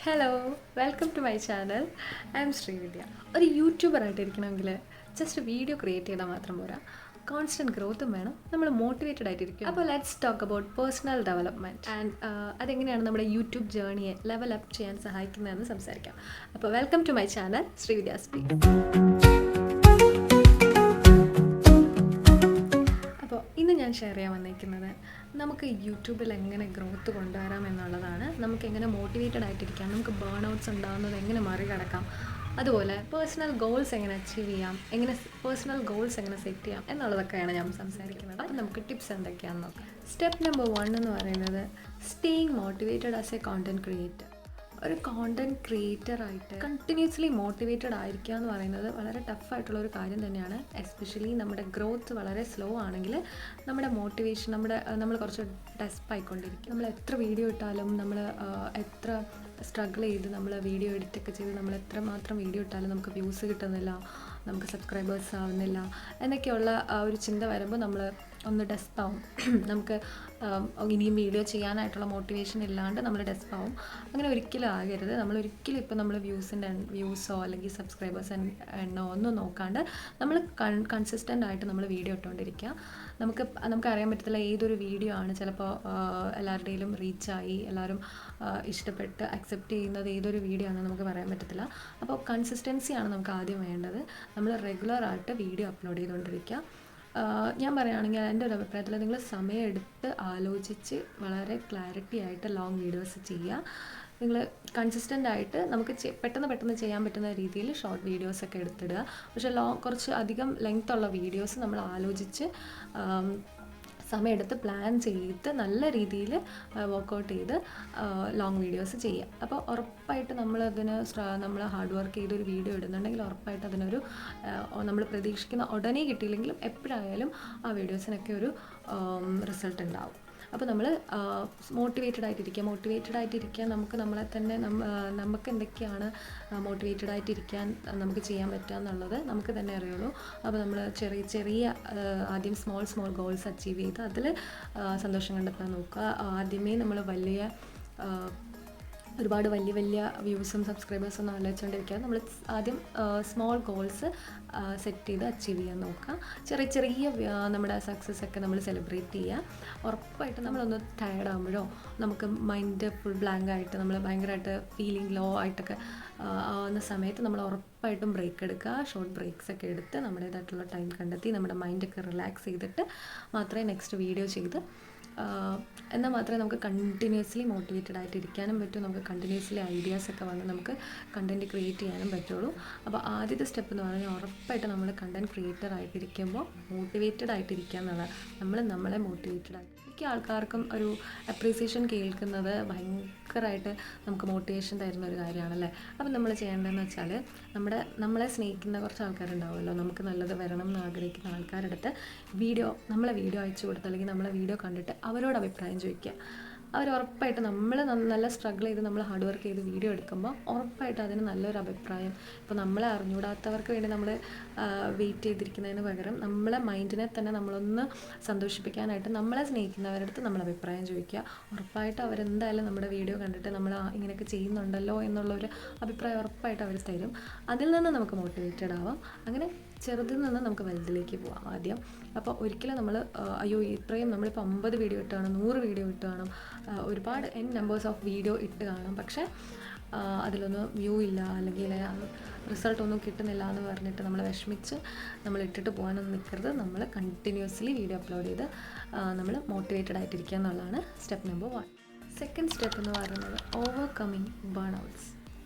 Hello, welcome to my channel. I am Srividya. ഒരു YouTuber ആയിട്ടിരിക്കണമെങ്കിൽ just video create ചെയ്താൽ മാത്രം പോരാ, കോൺസ്റ്റൻറ്റ് ഗ്രോത്തും വേണം. നമ്മൾ മോട്ടിവേറ്റഡ് ആയിട്ടിരിക്കും. അപ്പോൾ let's talk about personal development and അതെങ്ങനെയാണ് നമ്മുടെ യൂട്യൂബ് ജേർണിയെ ലെവൽ അപ്പ് ചെയ്യാൻ സഹായിക്കുന്നതെന്ന് സംസാരിക്കാം. അപ്പോൾ welcome to my channel Srividya speak. അപ്പോൾ ഇന്ന് ഞാൻ ഷെയർ ചെയ്യാൻ വന്നിരിക്കുന്നത് നമുക്ക് യൂട്യൂബിൽ എങ്ങനെ ഗ്രോത്ത് കൊണ്ടുവരാം എന്നുള്ളതാണ്. നമുക്ക് എങ്ങനെ മോട്ടിവേറ്റഡ് ആയിട്ടിരിക്കാം, നമുക്ക് ബേൺ ഔട്ട്സ് ഉണ്ടാകുന്നത് എങ്ങനെ മറികടക്കാം, അതുപോലെ പേഴ്സണൽ ഗോൾസ് എങ്ങനെ അച്ചീവ് ചെയ്യാം, പേഴ്സണൽ ഗോൾസ് എങ്ങനെ സെറ്റ് ചെയ്യാം എന്നുള്ളതൊക്കെയാണ് ഞാൻ സംസാരിക്കുന്നത്. അപ്പോൾ നമുക്ക് ടിപ്സ് എന്തൊക്കെയാണെന്ന് നോക്കാം. സ്റ്റെപ്പ് നമ്പർ 1 എന്ന് പറയുന്നത് staying motivated as A content creator. ഒരു കോണ്ടൻറ് ക്രിയേറ്ററായിട്ട് കണ്ടിന്യൂസ്ലി മോട്ടിവേറ്റഡ് ആയിരിക്കുക എന്ന് പറയുന്നത് വളരെ ടഫായിട്ടുള്ള ഒരു കാര്യം തന്നെയാണ്. എസ്പെഷ്യലി നമ്മുടെ ഗ്രോത്ത് വളരെ സ്ലോ ആണെങ്കിൽ നമ്മുടെ മോട്ടിവേഷൻ നമ്മൾ കുറച്ച് ഡെസ്പായിക്കൊണ്ടിരിക്കും. നമ്മൾ എത്ര വീഡിയോ ഇട്ടാലും, നമ്മൾ എത്ര സ്ട്രഗിൾ ചെയ്ത് നമ്മൾ വീഡിയോ എഡിറ്റൊക്കെ ചെയ്ത് നമ്മൾ എത്രമാത്രം വീഡിയോ ഇട്ടാലും നമുക്ക് വ്യൂസ് കിട്ടുന്നില്ല, നമുക്ക് സബ്സ്ക്രൈബേഴ്സ് ആവുന്നില്ല എന്നൊക്കെയുള്ള ഒരു ചിന്ത വരുമ്പോൾ നമ്മൾ ഒന്ന് ഡെസ്പാവും. നമുക്ക് ഇനിയും വീഡിയോ ചെയ്യാനായിട്ടുള്ള മോട്ടിവേഷൻ ഇല്ലാണ്ട് നമ്മൾ ഡെസ്പാവും. അങ്ങനെ ഒരിക്കലും ആകരുത്. നമ്മളൊരിക്കലും ഇപ്പോൾ നമ്മൾ വ്യൂസോ അല്ലെങ്കിൽ സബ്സ്ക്രൈബേഴ്സ് എണ്ണോ ഒന്നും നോക്കാണ്ട് നമ്മൾ കൺസിസ്റ്റൻ്റ് ആയിട്ട് നമ്മൾ വീഡിയോ ഇട്ടുകൊണ്ടിരിക്കുക. നമുക്കറിയാൻ പറ്റത്തില്ല ഏതൊരു വീഡിയോ ആണ് ചിലപ്പോൾ എല്ലാവരുടെയും റീച്ചായി, എല്ലാവരും ഇഷ്ടപ്പെട്ട് അക്സെപ്റ്റ് ചെയ്യുന്നത് ഏതൊരു വീഡിയോ ആണെന്ന് നമുക്ക് പറയാൻ പറ്റത്തില്ല. അപ്പോൾ കൺസിസ്റ്റൻസിയാണ് നമുക്ക് ആദ്യം വേണ്ടത്. നമ്മൾ റെഗുലറായിട്ട് വീഡിയോ അപ്ലോഡ് ചെയ്തുകൊണ്ടിരിക്കുക. ഞാൻ പറയുകയാണെങ്കിൽ എൻ്റെ ഒരു അഭിപ്രായത്തിൽ നിങ്ങൾ സമയമെടുത്ത് ആലോചിച്ച് വളരെ ക്ലാരിറ്റി ആയിട്ട് ലോങ് വീഡിയോസ് ചെയ്യുക. നിങ്ങൾ കൺസിസ്റ്റൻ്റ് ആയിട്ട് നമുക്ക് പെട്ടെന്ന് ചെയ്യാൻ പറ്റുന്ന രീതിയിൽ ഷോർട്ട് വീഡിയോസൊക്കെ എടുത്തിടുക. പക്ഷേ കുറച്ച് അധികം ലെങ്ത് ഉള്ള വീഡിയോസ് നമ്മൾ ആലോചിച്ച് സമയമെടുത്ത് പ്ലാൻ ചെയ്ത് നല്ല രീതിയിൽ വർക്കൗട്ട് ചെയ്ത് ലോങ് വീഡിയോസ് ചെയ്യുക. അപ്പോൾ ഉറപ്പായിട്ട് നമ്മൾ ഹാർഡ് വർക്ക് ചെയ്തൊരു വീഡിയോ ഇടുന്നുണ്ടെങ്കിൽ ഉറപ്പായിട്ട് അതിനൊരു നമ്മൾ പ്രതീക്ഷിക്കുന്ന ഉടനെ കിട്ടിയില്ലെങ്കിലും എപ്പോഴായാലും ആ വീഡിയോസിനൊക്കെ ഒരു റിസൾട്ട് ഉണ്ടാവും. അപ്പോൾ നമ്മൾ മോട്ടിവേറ്റഡ് ആയിട്ടിരിക്കാൻ നമുക്ക് നമ്മളെ തന്നെ നമുക്ക് എന്തൊക്കെയാണ് മോട്ടിവേറ്റഡ് ആയിട്ടിരിക്കാൻ നമുക്ക് ചെയ്യാൻ പറ്റുക എന്നുള്ളത് നമുക്ക് തന്നെ അറിയുള്ളൂ. അപ്പോൾ നമ്മൾ ചെറിയ ആദ്യം സ്മോൾ ഗോൾസ് അച്ചീവ് ചെയ്ത് അതിൽ സന്തോഷം കണ്ടെത്താൻ നോക്കുക. ആദ്യമേ നമ്മൾ ഒരുപാട് വലിയ വ്യൂസും സബ്സ്ക്രൈബേഴ്സും ഒന്നും ആലോചിച്ചുകൊണ്ടിരിക്കാതെ നമ്മൾ ആദ്യം സ്മോൾ ഗോൾസ് സെറ്റ് ചെയ്ത് അച്ചീവ് ചെയ്യാൻ നോക്കുക. ചെറിയ നമ്മുടെ സക്സസ് ഒക്കെ നമ്മൾ സെലിബ്രേറ്റ് ചെയ്യുക. ഉറപ്പായിട്ട് നമ്മളൊന്ന് ടയർഡ് ആകുമ്പോഴോ നമുക്ക് മൈൻഡ് ഫുൾ ബ്ലാങ്ക് ആയിട്ട് നമ്മൾ ഭയങ്കരമായിട്ട് ഫീലിംഗ് ലോ ആയിട്ടൊക്കെ ആവുന്ന സമയത്ത് നമ്മൾ ഉറപ്പായിട്ടും ബ്രേക്ക് എടുക്കുക. ഷോർട്ട് ബ്രേക്സ് ഒക്കെ എടുത്ത് നമ്മുടേതായിട്ടുള്ള ടൈം കണ്ടെത്തി നമ്മുടെ മൈൻഡൊക്കെ റിലാക്സ് ചെയ്തിട്ട് മാത്രമേ നെക്സ്റ്റ് വീഡിയോ ചെയ്ത് എന്നാൽ മാത്രമേ നമുക്ക് കണ്ടിന്യൂസ്ലി മോട്ടിവേറ്റഡ് ആയിട്ട് ഇരിക്കാനും പറ്റൂ. നമുക്ക് കണ്ടിന്യൂസ്ലി ഐഡിയാസൊക്കെ വന്ന് നമുക്ക് കണ്ടൻറ്റ് ക്രിയേറ്റ് ചെയ്യാനും പറ്റുള്ളൂ. അപ്പോൾ ആദ്യത്തെ സ്റ്റെപ്പ് എന്ന് പറഞ്ഞാൽ ഉറപ്പായിട്ട് നമ്മൾ കണ്ടൻറ്റ് ക്രിയേറ്റർ ആയിട്ടിരിക്കുമ്പോൾ മോട്ടിവേറ്റഡ് ആയിട്ടിരിക്കുക എന്നുള്ളത്. നമ്മളെ മോട്ടിവേറ്റഡ് ആയിട്ട് മിക്ക ആൾക്കാർക്കും ഒരു അപ്രീസിയേഷൻ കേൾക്കുന്നത് ഭയങ്കരമായിട്ട് നമുക്ക് മോട്ടിവേഷൻ തരുന്ന ഒരു കാര്യമാണല്ലേ. അപ്പം നമ്മൾ ചെയ്യേണ്ടതെന്ന് വെച്ചാൽ നമ്മളെ സ്നേഹിക്കുന്ന കുറച്ച് ആൾക്കാരുണ്ടാവുമല്ലോ, നമുക്ക് നല്ലത് വരണം എന്ന് ആഗ്രഹിക്കുന്ന ആൾക്കാരുടെ അടുത്ത് നമ്മളെ വീഡിയോ അയച്ചു കൊടുത്ത് അല്ലെങ്കിൽ നമ്മളെ വീഡിയോ കണ്ടിട്ട് അവരോട് അഭിപ്രായം ചോദിക്കുക. അവർ ഉറപ്പായിട്ട് നമ്മൾ നല്ല സ്ട്രഗിൾ ചെയ്ത് നമ്മൾ ഹാർഡ് വർക്ക് ചെയ്ത് വീഡിയോ എടുക്കുമ്പോൾ ഉറപ്പായിട്ട് അതിന് നല്ലൊരു അഭിപ്രായം. ഇപ്പോൾ നമ്മളെ അറിഞ്ഞുകൂടാത്തവർക്ക് വേണ്ടി നമ്മൾ വെയിറ്റ് ചെയ്തിരിക്കുന്നതിന് പകരം നമ്മളെ മൈൻഡിനെ തന്നെ നമ്മളൊന്ന് സന്തോഷിപ്പിക്കാനായിട്ട് നമ്മളെ സ്നേഹിക്കുന്നവരുടെ അടുത്ത് നമ്മൾ അഭിപ്രായം ചോദിക്കുക. ഉറപ്പായിട്ട് അവരെന്തായാലും നമ്മുടെ വീഡിയോ കണ്ടിട്ട് നമ്മൾ ഇങ്ങനെയൊക്കെ ചെയ്യുന്നുണ്ടല്ലോ എന്നുള്ളൊരു അഭിപ്രായം ഉറപ്പായിട്ട് അവർ തരും. അതിൽ നിന്ന് നമുക്ക് മോട്ടിവേറ്റഡ് ആവാം. അങ്ങനെ ചെറുതിൽ നിന്ന് നമുക്ക് വലുതിലേക്ക് പോവാം ആദ്യം. അപ്പോൾ ഒരിക്കലും നമ്മൾ ഇത്രയും നമ്മളിപ്പോൾ 50 വീഡിയോ ഇട്ട് കാണും, 100 വീഡിയോ ഇട്ട് കാണും, ഒരുപാട് നമ്പേഴ്സ് ഓഫ് വീഡിയോ ഇട്ട് കാണും. പക്ഷേ അതിലൊന്നും വ്യൂ ഇല്ല അല്ലെങ്കിൽ റിസൾട്ടൊന്നും കിട്ടുന്നില്ല എന്ന് പറഞ്ഞിട്ട് നമ്മൾ വിഷമിച്ച് നമ്മൾ ഇട്ടിട്ട് പോകാനൊന്നും നിൽക്കരുത്. നമ്മൾ കണ്ടിന്യൂസ്ലി വീഡിയോ അപ്ലോഡ് ചെയ്ത് നമ്മൾ മോട്ടിവേറ്റഡ് ആയിട്ടിരിക്കുക എന്നുള്ളതാണ് സ്റ്റെപ്പ് നമ്പർ 1. സെക്കൻഡ് സ്റ്റെപ്പ് എന്ന് പറയുന്നത് ഓവർകമ്മിങ് ബേൺ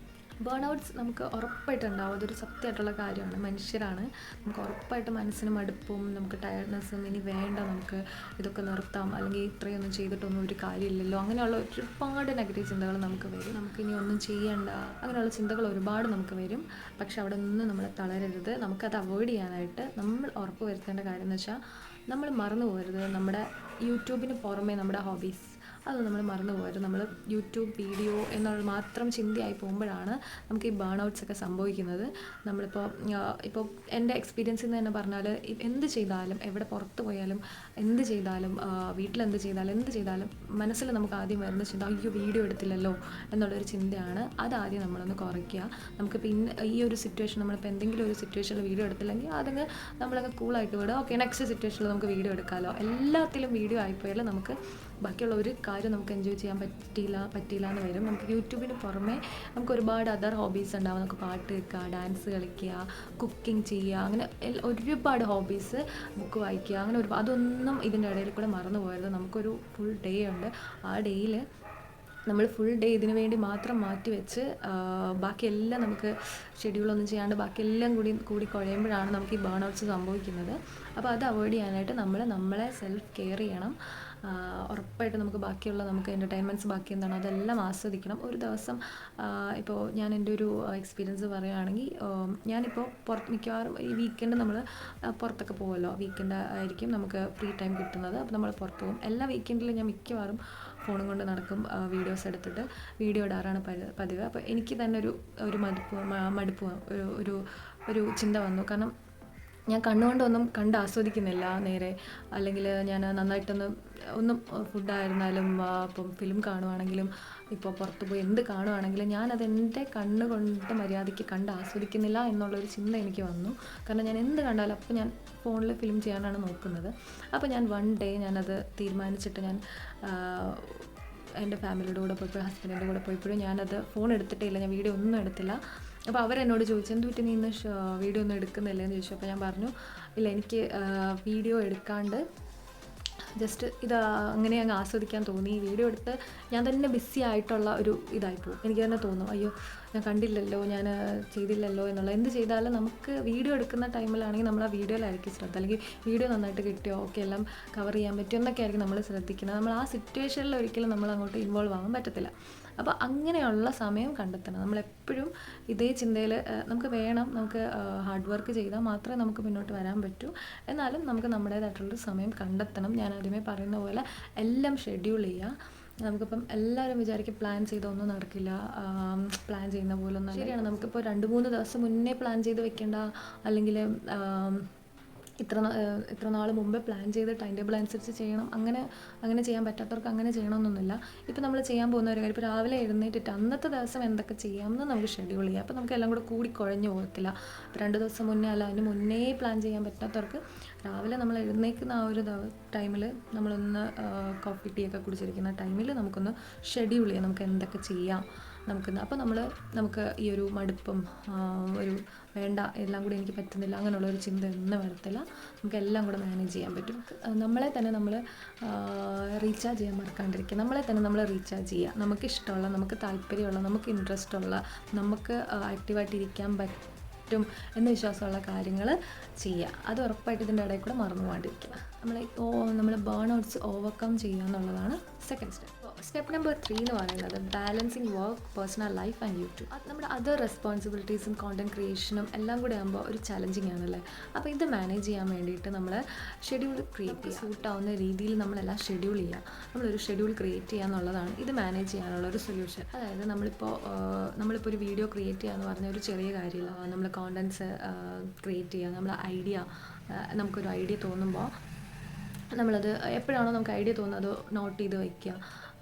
ഔട്ട്സ് നമുക്ക് ഉറപ്പായിട്ടുണ്ടാവും. അതൊരു സത്യമായിട്ടുള്ള കാര്യമാണ്. മനുഷ്യരാണ്. നമുക്ക് ഉറപ്പായിട്ട് മനസ്സിന് മടുപ്പും നമുക്ക് ടയർഡ്നെസ്സും ഇനി വേണ്ട, നമുക്ക് ഇതൊക്കെ നിർത്താം, അല്ലെങ്കിൽ ഇത്രയൊന്നും ചെയ്തിട്ടൊന്നും ഒരു കാര്യമില്ലല്ലോ, അങ്ങനെയുള്ള ഒരുപാട് നെഗറ്റീവ് ചിന്തകൾ നമുക്ക് വരും. നമുക്കിനി ഒന്നും ചെയ്യണ്ട, അങ്ങനെയുള്ള ചിന്തകൾ ഒരുപാട് നമുക്ക് വരും. പക്ഷെ അവിടെ ഒന്നും നമ്മൾ തളരരുത്. നമുക്കത് അവോയ്ഡ് ചെയ്യാനായിട്ട് നമ്മൾ ഉറപ്പ് വരുത്തേണ്ട കാര്യം എന്ന് വെച്ചാൽ നമ്മൾ മറന്നു പോകരുത് നമ്മുടെ യൂട്യൂബിന് പുറമെ നമ്മുടെ ഹോബീസ്, അത് നമ്മൾ മറന്നു പോയത്. നമ്മൾ യൂട്യൂബ് വീഡിയോ എന്നുള്ള മാത്രം ചിന്തയായി പോകുമ്പോഴാണ് നമുക്ക് ഈ ബേൺ ഔട്ട്സൊക്കെ സംഭവിക്കുന്നത്. നമ്മളിപ്പോൾ ഇപ്പോൾ എൻ്റെ എക്സ്പീരിയൻസിൽ നിന്ന് തന്നെ പറഞ്ഞാൽ എന്ത് ചെയ്താലും, എവിടെ പുറത്ത് പോയാലും, എന്ത് ചെയ്താലും, വീട്ടിലെന്ത് ചെയ്താലും, എന്ത് ചെയ്താലും മനസ്സിൽ നമുക്ക് ആദ്യം വരുന്ന ചിന്ത അയ്യോ വീഡിയോ എടുത്തില്ലല്ലോ എന്നുള്ളൊരു ചിന്തയാണ്. അതാദ്യം നമ്മളൊന്ന് കുറയ്ക്കുക. നമുക്ക് പിന്നെ ഈ ഒരു സിറ്റുവേഷൻ നമ്മളിപ്പോൾ എന്തെങ്കിലും ഒരു സിറ്റുവേഷനിൽ വീഡിയോ എടുത്തില്ലെങ്കിൽ അതങ്ങ് നമ്മളങ്ങ് കൂളായിട്ട് വിടുക. ഓക്കെ, നെക്സ്റ്റ് സിറ്റുവേഷനിൽ നമുക്ക് വീഡിയോ എടുക്കാമല്ലോ. എല്ലാത്തിലും വീഡിയോ ആയിപ്പോയാൽ നമുക്ക് ബാക്കിയുള്ള ഒരു കാര്യം നമുക്ക് എൻജോയ് ചെയ്യാൻ പറ്റിയില്ല എന്ന് വരും. നമുക്ക് യൂട്യൂബിന് പുറമെ നമുക്ക് ഒരുപാട് അതർ ഹോബീസ് ഉണ്ടാവും. നമുക്ക് പാട്ട് കേൾക്കുക, ഡാൻസ് കളിക്കുക, കുക്കിംഗ് ചെയ്യുക, അങ്ങനെ ഒരുപാട് ഹോബീസ്, ബുക്ക് വായിക്കുക, അങ്ങനെ അതൊന്നും ഇതിൻ്റെ ഇടയിൽ കൂടെ മറന്നു പോകരുത്. നമുക്കൊരു ഫുൾ ഡേ ഉണ്ട്. ആ ഡേയിൽ നമ്മൾ ഫുൾ ഡേ ഇതിനു വേണ്ടി മാത്രം മാറ്റി വെച്ച് ബാക്കിയെല്ലാം നമുക്ക് ഷെഡ്യൂളൊന്നും ചെയ്യാണ്ട് ബാക്കിയെല്ലാം കൂടി കുഴയുമ്പോഴാണ് നമുക്ക് ഈ ബേൺ ഔട്ട്സ് സംഭവിക്കുന്നത്. അപ്പോൾ അത് അവോയ്ഡ് ചെയ്യാനായിട്ട് നമ്മളെ സെൽഫ് കെയർ ചെയ്യണം. ഉറപ്പായിട്ട് നമുക്ക് എൻ്റർടൈൻമെൻറ്റ്സ് ബാക്കി എന്താണോ അതെല്ലാം ആസ്വദിക്കണം. ഒരു ദിവസം ഇപ്പോൾ ഞാൻ എൻ്റെ ഒരു എക്സ്പീരിയൻസ് പറയുകയാണെങ്കിൽ, ഞാനിപ്പോൾ മിക്കവാറും ഈ വീക്കെൻഡ് നമ്മൾ പുറത്തൊക്കെ പോകുമല്ലോ. വീക്കെൻഡ് ആയിരിക്കും നമുക്ക് ഫ്രീ ടൈം കിട്ടുന്നത്. അപ്പോൾ നമ്മൾ പുറത്ത് പോകും. എല്ലാ വീക്കെൻഡിലും ഞാൻ മിക്കവാറും ഫോണും കൊണ്ട് നടക്കും, വീഡിയോസ് എടുത്തിട്ട് വീഡിയോ ഇടാറാണ് പതിവ്. അപ്പോൾ എനിക്ക് തന്നെ ഒരു മടുപ്പ് ഒരു ചിന്ത വന്നു. കാരണം ഞാൻ കണ്ണുകൊണ്ടൊന്നും കണ്ട് ആസ്വദിക്കുന്നില്ല നേരെ, അല്ലെങ്കിൽ ഞാൻ ഒന്നും ഫുഡായിരുന്നാലും ഇപ്പം ഫിലിം കാണുവാണെങ്കിലും ഇപ്പോൾ പുറത്ത് പോയി എന്ത് കാണുവാണെങ്കിലും ഞാനതെൻ്റെ കണ്ണുകൊണ്ട് മര്യാദയ്ക്ക് കണ്ട് ആസ്വദിക്കുന്നില്ല എന്നുള്ളൊരു ചിന്ത എനിക്ക് വന്നു. കാരണം ഞാൻ എന്ത് കണ്ടാലും അപ്പോൾ ഞാൻ ഫോണിൽ ഫിലിം ചെയ്യാനാണ് നോക്കുന്നത്. അപ്പോൾ ഞാൻ വൺ ഡേ ഞാനത് തീരുമാനിച്ചിട്ട് ഞാൻ എൻ്റെ ഫാമിലിയുടെ കൂടെ പോയപ്പോഴും ഹസ്ബൻഡിൻ്റെ കൂടെ പോയപ്പോഴും ഞാനത് ഫോൺ എടുത്തിട്ടേ ഇല്ല, ഞാൻ വീഡിയോ ഒന്നും എടുത്തില്ല. അപ്പോൾ അവരെന്നോട് ചോദിച്ചു എന്ത് പറ്റി നീ ഇന്ന് വീഡിയോ ഒന്നും എടുക്കുന്നില്ല എന്ന് ചോദിച്ചു. അപ്പോൾ ഞാൻ പറഞ്ഞു ഇല്ല, എനിക്ക് വീഡിയോ എടുക്കാണ്ട് ജസ്റ്റ് ഇത് അങ്ങനെ അങ്ങ് ആസ്വദിക്കാൻ തോന്നി. വീഡിയോ എടുത്ത് ഞാൻ തന്നെ ബിസി ആയിട്ടുള്ള ഒരു ഇതായിപ്പോവും. എനിക്ക് തന്നെ തോന്നും അയ്യോ ഞാൻ കണ്ടില്ലല്ലോ, ഞാൻ ചെയ്തില്ലല്ലോ എന്നുള്ള. എന്ത് ചെയ്താലും നമുക്ക് വീഡിയോ എടുക്കുന്ന ടൈമിലാണെങ്കിൽ നമ്മൾ ആ വീഡിയോയിലായിരിക്കും ശ്രദ്ധ, അല്ലെങ്കിൽ വീഡിയോ നന്നായിട്ട് കിട്ടിയോ, ഓക്കെ എല്ലാം കവർ ചെയ്യാൻ പറ്റുമോ എന്നൊക്കെ ആയിരിക്കും നമ്മൾ ശ്രദ്ധിക്കുന്നത്. നമ്മൾ ആ സിറ്റുവേഷനിൽ ഒരിക്കലും നമ്മൾ അങ്ങോട്ട് ഇൻവോൾവ് ആകാൻ പറ്റത്തില്ല. അപ്പോൾ അങ്ങനെയുള്ള സമയം കണ്ടെത്തണം. നമ്മളെപ്പോഴും ഇതേ ചിന്തയിൽ നമുക്ക് ഹാർഡ് വർക്ക് ചെയ്താൽ മാത്രമേ നമുക്ക് മുന്നോട്ട് വരാൻ പറ്റൂ. എന്നാലും നമുക്ക് നമ്മുടേതായിട്ടുള്ളൊരു സമയം കണ്ടെത്തണം. ഞാൻ ആദ്യമേ പറയുന്ന പോലെ എല്ലാം ഷെഡ്യൂൾ ചെയ്യുക. നമുക്കിപ്പം എല്ലാവരും വിചാരിക്കും പ്ലാൻ ചെയ്തൊന്നും നടക്കില്ല, പ്ലാൻ ചെയ്യുന്ന പോലെ ഒന്നും. ശരിയാണ്, നമുക്കിപ്പോൾ 2-3 ദിവസം മുന്നേ പ്ലാൻ ചെയ്ത് വെക്കേണ്ട, അല്ലെങ്കിൽ ഇത്ര നാൾ മുമ്പേ പ്ലാൻ ചെയ്ത് ടൈം ടേബിൾ അനുസരിച്ച് ചെയ്യണം, അങ്ങനെ ചെയ്യാൻ പറ്റാത്തവർക്ക് അങ്ങനെ ചെയ്യണമെന്നൊന്നുമില്ല. ഇപ്പോൾ നമ്മൾ ചെയ്യാൻ പോകുന്ന ഒരു കാര്യം, ഇപ്പോൾ രാവിലെ എഴുന്നേറ്റിട്ട് അന്നത്തെ ദിവസം എന്തൊക്കെ ചെയ്യാമെന്ന് നമുക്ക് ഷെഡ്യൂൾ ചെയ്യാം. അപ്പോൾ നമുക്ക് എല്ലാം കൂടി കുഴഞ്ഞു പോകത്തില്ല. ഇപ്പോൾ 2 ദിവസം മുന്നേ അല്ല അതിന് മുന്നേ പ്ലാൻ ചെയ്യാൻ പറ്റാത്തവർക്ക് രാവിലെ നമ്മൾ എഴുന്നേൽക്കുന്ന ആ ഒരു ടൈമിൽ നമ്മളൊന്ന് കോഫി ടീ ഒക്കെ കുടിച്ചിരിക്കുന്ന ടൈമിൽ നമുക്കൊന്ന് ഷെഡ്യൂൾ ചെയ്യാം, നമുക്ക് എന്തൊക്കെ ചെയ്യാം അപ്പോൾ നമുക്ക് ഈ ഒരു മടുപ്പും ഒരു വേണ്ട എല്ലാം കൂടി എനിക്ക് പറ്റുന്നില്ല അങ്ങനെയുള്ളൊരു ചിന്ത ഒന്നും വരത്തില്ല. നമുക്ക് എല്ലാം കൂടെ മാനേജ് ചെയ്യാൻ പറ്റും. നമ്മളെ തന്നെ നമ്മൾ റീചാർജ് ചെയ്യാൻ മറക്കാണ്ടിരിക്കുക. നമ്മളെ തന്നെ നമ്മൾ റീചാർജ് ചെയ്യുക. നമുക്കിഷ്ടമുള്ള, നമുക്ക് താല്പര്യമുള്ള, നമുക്ക് ഇൻട്രസ്റ്റ് ഉള്ള, നമുക്ക് ആക്റ്റീവായിട്ടിരിക്കാൻ പറ്റും എന്ന് വിശ്വാസമുള്ള കാര്യങ്ങൾ ചെയ്യുക. അത് ഉറപ്പായിട്ട് ഇതിൻ്റെ ഇടയിൽ കൂടെ മറന്നു പോകാണ്ടിരിക്കുക. നമ്മൾ ബേൺ ഔട്ട്സ് ഓവർകം ചെയ്യുക എന്നുള്ളതാണ് സെക്കൻഡ് സ്റ്റെപ്പ്. സ്റ്റെപ്പ് നമ്പർ 3 എന്ന് പറയുന്നത് balancing work, personal life and YouTube. അത് നമ്മുടെ അതർ റെസ്പോൺസിബിലിറ്റീസും കോണ്ടന്റ് ക്രിയേഷനും എല്ലാം കൂടെ ആകുമ്പോൾ ഒരു ചലഞ്ചിങ് ആണല്ലേ. അപ്പോൾ ഇത് മാനേജ് ചെയ്യാൻ വേണ്ടിയിട്ട് നമ്മൾ ഷെഡ്യൂൾ ക്രിയേറ്റ് ചെയ്യുക. സൂട്ടാവുന്ന രീതിയിൽ നമ്മളെല്ലാം ഷെഡ്യൂൾ ചെയ്യുക. നമ്മളൊരു ഷെഡ്യൂൾ ക്രിയേറ്റ് ചെയ്യുക എന്നുള്ളതാണ് ഇത് മാനേജ് ചെയ്യാനുള്ളൊരു സൊല്യൂഷൻ. അതായത് നമ്മളിപ്പോൾ ഒരു വീഡിയോ ക്രിയേറ്റ് ചെയ്യുക എന്ന് പറഞ്ഞ ഒരു ചെറിയ കാര്യമില്ല. നമ്മൾ കോണ്ടൻറ്റ്സ് ക്രിയേറ്റ് ചെയ്യുക, നമുക്കൊരു ഐഡിയ തോന്നുമ്പോൾ നമ്മളത് എപ്പോഴാണോ നമുക്ക് ഐഡിയ തോന്നുന്നത് അത് നോട്ട് ചെയ്ത് വയ്ക്കുക.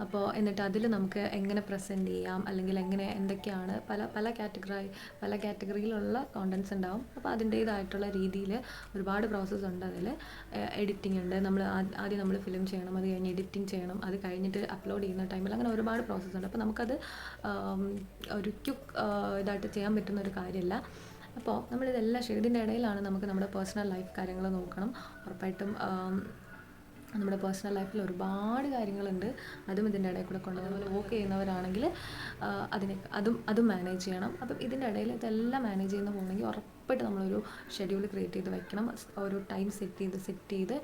അപ്പോൾ എന്നിട്ട് അതിൽ നമുക്ക് എങ്ങനെ പ്രസൻറ്റ് ചെയ്യാം, അല്ലെങ്കിൽ എന്തൊക്കെയാണ് പല കാറ്റഗറിയിലുള്ള കോണ്ടൻറ്റ്സ് ഉണ്ടാവും. അപ്പോൾ അതിൻ്റേതായിട്ടുള്ള രീതിയിൽ ഒരുപാട് പ്രോസസ്സ് ഉണ്ട്. അതിൽ എഡിറ്റിംഗ് ഉണ്ട്. ആദ്യം നമ്മൾ ഫിലിം ചെയ്യണം, അത് കഴിഞ്ഞ് എഡിറ്റിംഗ് ചെയ്യണം, അത് കഴിഞ്ഞിട്ട് അപ്ലോഡ് ചെയ്യുന്ന ടൈമിൽ അങ്ങനെ ഒരുപാട് പ്രോസസ്സ് ഉണ്ട്. അപ്പോൾ നമുക്കത് ഒരു ഇതായിട്ട് ചെയ്യാൻ പറ്റുന്ന ഒരു കാര്യമല്ല. അപ്പോൾ നമ്മളിതെല്ലാം ഇതിൻ്റെ ഇടയിലാണ് നമുക്ക് നമ്മുടെ പേഴ്സണൽ ലൈഫ് കാര്യങ്ങൾ നോക്കണം. ഉറപ്പായിട്ടും നമ്മുടെ പേഴ്സണൽ ലൈഫിൽ ഒരുപാട് കാര്യങ്ങളുണ്ട്, അതും ഇതിൻ്റെ ഇടയിൽ കൂടെ കൊണ്ടുവന്ന് വർക്ക് ചെയ്യുന്നവരാണെങ്കിൽ അതും മാനേജ് ചെയ്യണം. അപ്പം ഇതിൻ്റെ ഇടയിൽ ഇതെല്ലാം മാനേജ് ചെയ്യുന്ന പോകണമെങ്കിൽ ഉറപ്പായിട്ട് നമ്മളൊരു ഷെഡ്യൂൾ ക്രിയേറ്റ് ചെയ്ത് വെക്കണം. ഒരു ടൈം സെറ്റ് ചെയ്ത്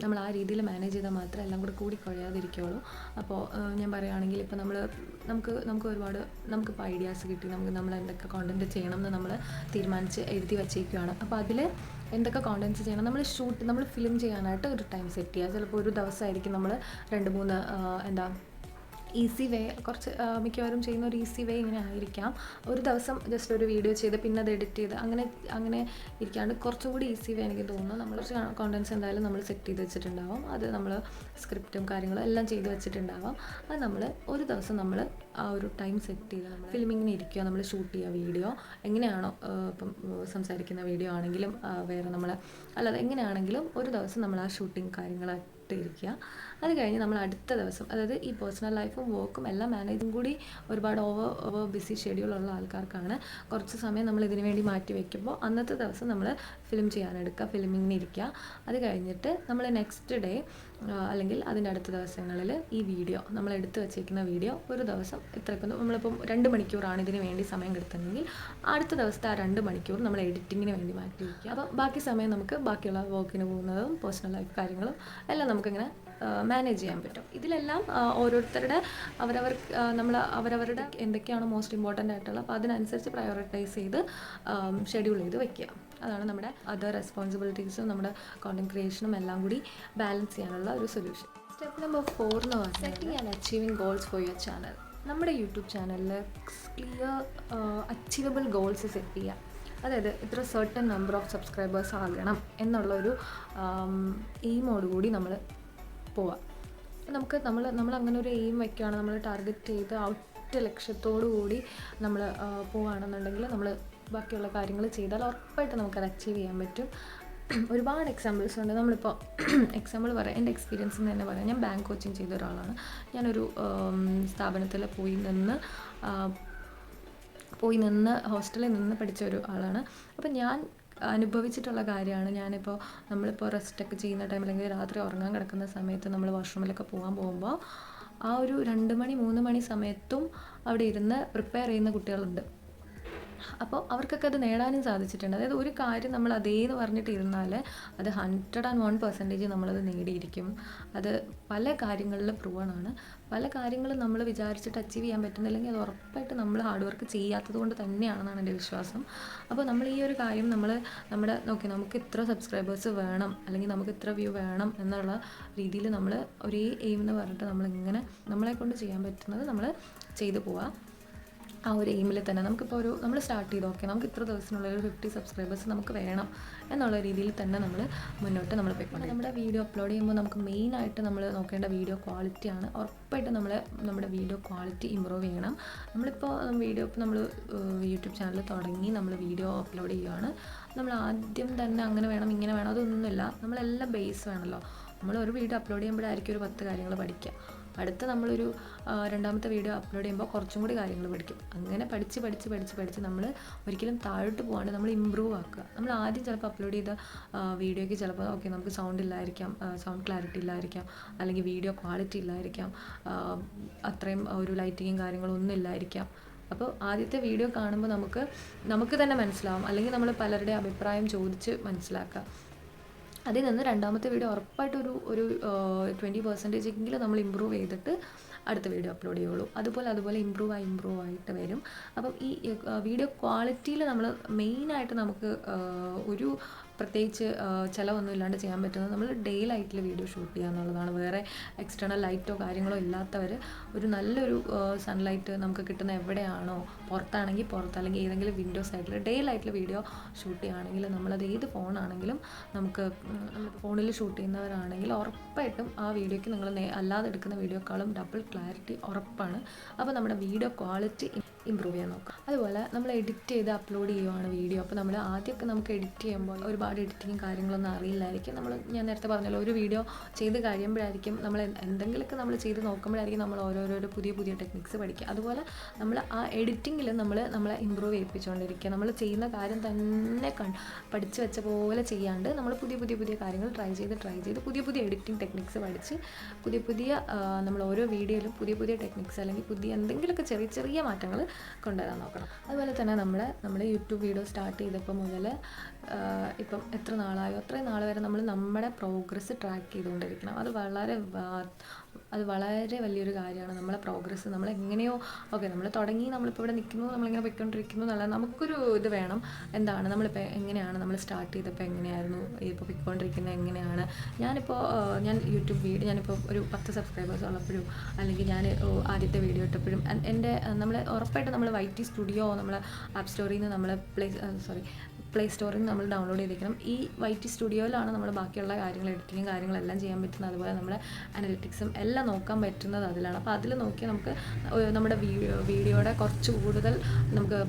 നമ്മൾ ആ രീതിയിൽ മാനേജ് ചെയ്താൽ മാത്രമേ എല്ലാം കൂടി കുഴയാതിരിക്കുകയുള്ളൂ. അപ്പോൾ ഞാൻ പറയുകയാണെങ്കിൽ ഇപ്പോൾ നമുക്ക് ഒരുപാട് നമുക്കിപ്പോൾ ഐഡിയാസ് കിട്ടി, നമ്മൾ എന്തൊക്കെ കോണ്ടൻറ്റ് ചെയ്യണം എന്ന് നമ്മൾ തീരുമാനിച്ച് എഴുതി വച്ചേക്കുകയാണ്. അപ്പോൾ അതിൽ എന്തൊക്കെ കോണ്ടൻറ്റ്സ് ചെയ്യണം, നമ്മൾ ഫിലിം ചെയ്യാനായിട്ട് ഒരു ടൈം സെറ്റ് ചെയ്യുക. ചിലപ്പോൾ ഒരു ദിവസമായിരിക്കും നമ്മൾ 2-3 എന്താ ഈസി വേ, കുറച്ച് മിക്കവാറും ചെയ്യുന്ന ഒരു ഈസി വേ ഇങ്ങനെ ആയിരിക്കാം. ഒരു ദിവസം ജസ്റ്റ് ഒരു വീഡിയോ ചെയ്ത് പിന്നെ അത് എഡിറ്റ് ചെയ്ത് അങ്ങനെ ഇരിക്കാണ്ട് കുറച്ചും കൂടി ഈസി വേ എനിക്ക് തോന്നുന്നു. നമ്മൾ കോണ്ടൻറ്റ്സ് എന്തായാലും നമ്മൾ സെറ്റ് ചെയ്ത് വെച്ചിട്ടുണ്ടാവും. അത് നമ്മൾ സ്ക്രിപ്റ്റും കാര്യങ്ങളും എല്ലാം ചെയ്ത് വെച്ചിട്ടുണ്ടാവാം. അത് നമ്മൾ ഒരു ദിവസം നമ്മൾ ആ ഒരു ടൈം സെറ്റ് ചെയ്ത് നമ്മൾ ഫിലിമിങ്ങിന് ഇരിക്കുക, നമ്മൾ ഷൂട്ട് ചെയ്യുക. വീഡിയോ എങ്ങനെയാണോ ഇപ്പം സംസാരിക്കുന്ന വീഡിയോ ആണെങ്കിലും വേറെ നമ്മൾ അല്ലാതെ എങ്ങനെയാണെങ്കിലും ഒരു ദിവസം നമ്മൾ ആ ഷൂട്ടിങ് കാര്യങ്ങളൊക്കെ ഇരിക്കുക. അത് കഴിഞ്ഞ് നമ്മൾ അടുത്ത ദിവസം, അതായത് ഈ പേഴ്സണൽ ലൈഫും വർക്കും എല്ലാം മാനേജും കൂടി ഒരുപാട് ഓവർ ബിസി ഷെഡ്യൂളുള്ള ആൾക്കാർക്കാണ് കുറച്ച് സമയം നമ്മൾ ഇതിനു വേണ്ടി മാറ്റി വയ്ക്കുമ്പോൾ അന്നത്തെ ദിവസം നമ്മൾ ഫിലിം ചെയ്യാനെടുക്കുക, ഫിലിമിങ്ങിന് ഇരിക്കുക. അത് കഴിഞ്ഞിട്ട് നമ്മൾ നെക്സ്റ്റ് ഡേ അല്ലെങ്കിൽ അതിൻ്റെ അടുത്ത ദിവസങ്ങളിൽ ഈ വീഡിയോ നമ്മൾ എടുത്ത് വെച്ചേക്കുന്ന വീഡിയോ ഒരു ദിവസം ഇത്രയ്ക്ക് നമ്മളിപ്പം 2 മണിക്കൂറാണ് ഇതിന് വേണ്ടി സമയം കിട്ടുന്നതെങ്കിൽ അടുത്ത ദിവസത്തെ ആ 2 മണിക്കൂർ നമ്മൾ എഡിറ്റിങ്ങിന് വേണ്ടി മാറ്റി വയ്ക്കുക. അപ്പോൾ ബാക്കി സമയം നമുക്ക് ബാക്കിയുള്ള വർക്കിന് പോകുന്നതും പേഴ്സണൽ ലൈഫ് കാര്യങ്ങളും എല്ലാം നമുക്കിങ്ങനെ മാനേജ് ചെയ്യാൻ പറ്റും. ഇതിലെല്ലാം ഓരോരുത്തരുടെ അവരവരുടെ എന്തൊക്കെയാണ് മോസ്റ്റ് ഇമ്പോർട്ടൻ്റ് ആയിട്ടുള്ളത്, അപ്പോൾ അതിനനുസരിച്ച് പ്രയോറിറ്റൈസ് ചെയ്ത് ഷെഡ്യൂൾ ചെയ്ത് വെക്കുക. അതാണ് നമ്മുടെ അതർ റെസ്പോൺസിബിലിറ്റീസും നമ്മുടെ കോണ്ടന്റ് ക്രിയേഷനും എല്ലാം കൂടി ബാലൻസ് ചെയ്യാനുള്ള ഒരു സൊല്യൂഷൻ. സ്റ്റെപ്പ് നമ്പർ 4 എന്ന് പറഞ്ഞാൽ setting and achieving goals for your channel. നമ്മുടെ യൂട്യൂബ് ചാനലിൽ ക്ലിയർ അച്ചീവബിൾ ഗോൾസ് സെറ്റ് ചെയ്യുക. അതായത് ഇത്ര സർട്ടൻ നമ്പർ ഓഫ് സബ്സ്ക്രൈബേഴ്സ് ആകണം എന്നുള്ളൊരു എയിമോടുകൂടി നമ്മൾ പോവാം. നമ്മൾ അങ്ങനെ ഒരു എയിം വയ്ക്കുകയാണ്, നമ്മൾ ടാർഗറ്റ് ചെയ്ത് ഒറ്റ ലക്ഷ്യത്തോടു കൂടി നമ്മൾ പോവുകയാണെന്നുണ്ടെങ്കിൽ നമ്മൾ ബാക്കിയുള്ള കാര്യങ്ങൾ ചെയ്താൽ ഉറപ്പായിട്ട് നമുക്കത് അച്ചീവ് ചെയ്യാൻ പറ്റും. ഒരുപാട് എക്സാമ്പിൾസ് ഉണ്ട്. നമ്മളിപ്പോൾ എക്സാമ്പിൾ പറയാം, എൻ്റെ എക്സ്പീരിയൻസ് എന്ന് തന്നെ പറയാം. ഞാൻ ബാങ്ക് കോച്ചിങ് ചെയ്ത ഒരാളാണ്. ഞാനൊരു സ്ഥാപനത്തിൽ പോയി നിന്ന് ഹോസ്റ്റലിൽ നിന്ന് പഠിച്ച ഒരു ആളാണ്. അപ്പം ഞാൻ അനുഭവിച്ചിട്ടുള്ള കാര്യമാണ്. നമ്മളിപ്പോൾ റെസ്റ്റൊക്കെ ചെയ്യുന്ന ടൈം അല്ലെങ്കിൽ രാത്രി ഉറങ്ങാൻ കിടക്കുന്ന സമയത്ത് നമ്മൾ വാഷ്റൂമിലൊക്കെ പോകുമ്പോൾ ആ ഒരു 2 മണി 3 മണി സമയത്തും അവിടെ ഇരുന്ന് പ്രിപ്പയർ ചെയ്യുന്ന കുട്ടികളുണ്ട്. അപ്പോൾ അവർക്കൊക്കെ അത് നേടാനും സാധിച്ചിട്ടുണ്ട്. അതായത് ഒരു കാര്യം നമ്മൾ അതേന്ന് പറഞ്ഞിട്ട് ഇരുന്നാൽ അത് 101% നമ്മളത് നേടിയിരിക്കും. അത് പല കാര്യങ്ങളിലും പ്രൂവണാണ്. പല കാര്യങ്ങളും നമ്മൾ വിചാരിച്ചിട്ട് അച്ചീവ് ചെയ്യാൻ പറ്റുന്നില്ലെങ്കിൽ അത് ഉറപ്പായിട്ട് നമ്മൾ ഹാർഡ് വർക്ക് ചെയ്യാത്തത് കൊണ്ട് തന്നെയാണെന്നാണ് എൻ്റെ വിശ്വാസം. അപ്പോൾ നമ്മൾ ഈ ഒരു കാര്യം നമുക്ക് ഇത്ര സബ്സ്ക്രൈബേഴ്സ് വേണം അല്ലെങ്കിൽ നമുക്ക് ഇത്ര വ്യൂ വേണം എന്നുള്ള രീതിയിൽ നമ്മൾ ഒരേ എയിം എന്ന് പറഞ്ഞിട്ട് നമ്മളിങ്ങനെ നമ്മളെ കൊണ്ട് ചെയ്യാൻ പറ്റുന്നത് നമ്മൾ ചെയ്തു പോവുക. ആ ഒരു എയിമിൽ തന്നെ നമുക്കിപ്പോൾ നമ്മൾ സ്റ്റാർട്ട് ചെയ്ത് നമുക്ക് ഇത്ര ദിവസത്തിനുള്ള ഒരു 50 സബ്സ്ക്രൈബേഴ്സ് നമുക്ക് വേണം എന്നുള്ള രീതിയിൽ തന്നെ നമ്മൾ മുന്നോട്ട് പോയിക്കൊണ്ട് നമ്മുടെ വീഡിയോ അപ്ലോഡ് ചെയ്യുമ്പോൾ നമുക്ക് മെയിനായിട്ട് നമ്മൾ നോക്കേണ്ട വീഡിയോ ക്വാളിറ്റിയാണ്. ഉറപ്പായിട്ട് നമ്മുടെ വീഡിയോ ക്വാളിറ്റി ഇമ്പ്രൂവ് ചെയ്യണം. നമ്മൾ യൂട്യൂബ് ചാനൽ തുടങ്ങി നമ്മൾ വീഡിയോ അപ്ലോഡ് ചെയ്യുകയാണ്. നമ്മൾ ആദ്യം തന്നെ അങ്ങനെ വേണം ഇങ്ങനെ വേണം അതൊന്നുമില്ല. നമ്മളെല്ലാം ബേസ് വേണമല്ലോ. നമ്മൾ ഒരു വീഡിയോ അപ്ലോഡ് ചെയ്യുമ്പോഴായിരിക്കും ഒരു 10 കാര്യങ്ങൾ പഠിക്കുക. അടുത്ത നമ്മളൊരു രണ്ടാമത്തെ വീഡിയോ അപ്ലോഡ് ചെയ്യുമ്പോൾ കുറച്ചും കൂടി കാര്യങ്ങൾ പഠിക്കും. അങ്ങനെ പഠിച്ച് നമ്മൾ ഒരിക്കലും താഴോട്ട് പോകാണ്ട് നമ്മൾ ഇമ്പ്രൂവ് ആക്കുക. നമ്മൾ ആദ്യം ചിലപ്പോൾ അപ്ലോഡ് ചെയ്ത വീഡിയോയ്ക്ക് ചിലപ്പോൾ നമുക്ക് സൗണ്ട് ഇല്ലായിരിക്കാം, സൗണ്ട് ക്ലാരിറ്റി ഇല്ലായിരിക്കാം, അല്ലെങ്കിൽ വീഡിയോ ക്വാളിറ്റി ഇല്ലായിരിക്കാം, അത്രയും ഒരു ലൈറ്റിങ്ങും കാര്യങ്ങളൊന്നും ഇല്ലായിരിക്കാം. അപ്പോൾ ആദ്യത്തെ വീഡിയോ കാണുമ്പോൾ നമുക്ക് തന്നെ മനസ്സിലാവും, അല്ലെങ്കിൽ നമ്മൾ പലരുടെ അഭിപ്രായം ചോദിച്ച് മനസ്സിലാക്കുക. അതിൽ നിന്ന് രണ്ടാമത്തെ വീഡിയോ ഉറപ്പായിട്ട് ഒരു 20% എങ്കിലും നമ്മൾ ഇമ്പ്രൂവ് ചെയ്തിട്ട് അടുത്ത വീഡിയോ അപ്ലോഡ് ചെയ്യുള്ളൂ. അതുപോലെ ഇമ്പ്രൂവ് ആയിട്ട് വരും. അപ്പം ഈ വീഡിയോ ക്വാളിറ്റിയിൽ നമ്മൾ മെയിനായിട്ട് നമുക്ക് ഒരു പ്രത്യേകിച്ച് ചിലവൊന്നും ഇല്ലാണ്ട് ചെയ്യാൻ പറ്റുന്നത് നമ്മൾ ഡേ ലൈറ്റിൽ വീഡിയോ ഷൂട്ട് ചെയ്യുക എന്നുള്ളതാണ്. വേറെ എക്സ്റ്റേണൽ ലൈറ്റോ കാര്യങ്ങളോ ഇല്ലാത്തവർ ഒരു നല്ലൊരു സൺലൈറ്റ് നമുക്ക് കിട്ടുന്ന എവിടെയാണോ, പുറത്താണെങ്കിൽ പുറത്ത്, അല്ലെങ്കിൽ ഏതെങ്കിലും വിൻഡോ സൈഡിൽ ഡേ ലൈറ്റിൽ വീഡിയോ ഷൂട്ട് ചെയ്യുകയാണെങ്കിൽ നമ്മളത് ഏത് ഫോണാണെങ്കിലും നമ്മൾ ഫോണിൽ ഷൂട്ട് ചെയ്യുന്നവരാണെങ്കിൽ ഉറപ്പായിട്ടും ആ വീഡിയോയ്ക്ക് നിങ്ങൾ അല്ലാതെ എടുക്കുന്ന വീഡിയോക്കാളും ഡബിൾ ക്ലാരിറ്റി ഉറപ്പാണ്. അപ്പോൾ നമ്മുടെ വീഡിയോ ക്വാളിറ്റി ഇമ്പ്രൂവ് ചെയ്യാൻ നോക്കാം. അതുപോലെ നമ്മൾ എഡിറ്റ് ചെയ്ത് അപ്ലോഡ് ചെയ്യുവാണ് വീഡിയോ. അപ്പോൾ നമ്മൾ ആദ്യമൊക്കെ നമുക്ക് എഡിറ്റ് ചെയ്യുമ്പോൾ ഒരുപാട് എഡിറ്റിങ്ങും കാര്യങ്ങളൊന്നും അറിയില്ലായിരിക്കും. ഞാൻ നേരത്തെ പറഞ്ഞല്ലോ, ഒരു വീഡിയോ ചെയ്ത് കഴിയുമ്പോഴായിരിക്കും നമ്മൾ എന്തെങ്കിലുമൊക്കെ നമ്മൾ ചെയ്ത് നോക്കുമ്പോഴായിരിക്കും നമ്മൾ ഓരോരോ പുതിയ ടെക്നിക്സ് പഠിക്കുക. അതുപോലെ നമ്മൾ ആ എഡിറ്റിങ്ങിൽ നമ്മളെ ഇമ്പ്രൂവ് ചെയ്യിപ്പിച്ചുകൊണ്ടിരിക്കുക. നമ്മൾ ചെയ്യുന്ന കാര്യം തന്നെ പഠിച്ച് വെച്ച പോലെ ചെയ്യാണ്ട് നമ്മൾ പുതിയ കാര്യങ്ങൾ ട്രൈ ചെയ്ത് പുതിയ എഡിറ്റിംഗ് ടെക്നിക്സ് പഠിച്ച് പുതിയ നമ്മൾ ഓരോ വീഡിയോയിലും പുതിയ ടെക്നിക്സ് അല്ലെങ്കിൽ പുതിയ എന്തെങ്കിലുമൊക്കെ ചെറിയ മാറ്റങ്ങൾ കൊണ്ടുവരാൻ നോക്കണം. അതുപോലെ തന്നെ നമ്മുടെ യൂട്യൂബ് വീഡിയോ സ്റ്റാർട്ട് ചെയ്തപ്പോൾ മുതൽ ഇപ്പം എത്ര നാളായോ അത്രയും നാൾ വരെ നമ്മൾ നമ്മുടെ പ്രോഗ്രസ് ട്രാക്ക് ചെയ്തുകൊണ്ടിരിക്കണം. അത് വളരെ അത് വളരെ വലിയൊരു കാര്യമാണ്. നമ്മളെ പ്രോഗ്രസ്സ് നമ്മളെങ്ങനെയോ ഓക്കെ നമ്മൾ തുടങ്ങി നമ്മളിപ്പോൾ ഇവിടെ നിൽക്കുന്നു, നമ്മളിങ്ങനെ പോയിക്കൊണ്ടിരിക്കുന്നു എന്നല്ല, നമുക്കൊരു ഇത് വേണം. എന്താണ് നമ്മളിപ്പോൾ എങ്ങനെയാണ് നമ്മൾ സ്റ്റാർട്ട് ചെയ്തപ്പോൾ എങ്ങനെയായിരുന്നു, ഇപ്പോൾ പോയിക്കൊണ്ടിരിക്കുന്നത് എങ്ങനെയാണ്. ഞാൻ യൂട്യൂബ് വീഡിയോ ഞാനിപ്പോൾ ഒരു 10 സബ്സ്ക്രൈബേഴ്സ് ഉള്ളപ്പോഴും അല്ലെങ്കിൽ ഞാൻ ആദ്യത്തെ വീഡിയോ ഇട്ടപ്പോഴും എൻ്റെ നമ്മൾ ഉറപ്പായിട്ട് നമ്മൾ YT സ്റ്റുഡിയോ നമ്മൾ ആപ്പ് സ്റ്റോറിൽ നിന്ന് നമ്മൾ പ്ലേ സ്റ്റോറിൽ നിന്ന് നമ്മൾ ഡൗൺലോഡ് ചെയ്തിരിക്കണം. ഈ YT സ്റ്റുഡിയോയിലാണ് നമ്മൾ ബാക്കിയുള്ള കാര്യങ്ങൾ എഡിറ്റിങ്ങും കാര്യങ്ങളെല്ലാം ചെയ്യാൻ പറ്റുന്നത്. അതുപോലെ നമ്മുടെ അനലിറ്റിക്സും എല്ലാം നോക്കാൻ പറ്റുന്നത് അതിലാണ്. അപ്പോൾ അതിൽ നോക്കി നമുക്ക് നമ്മുടെ വീഡിയോയുടെ കുറച്ച് കൂടുതൽ നമുക്ക്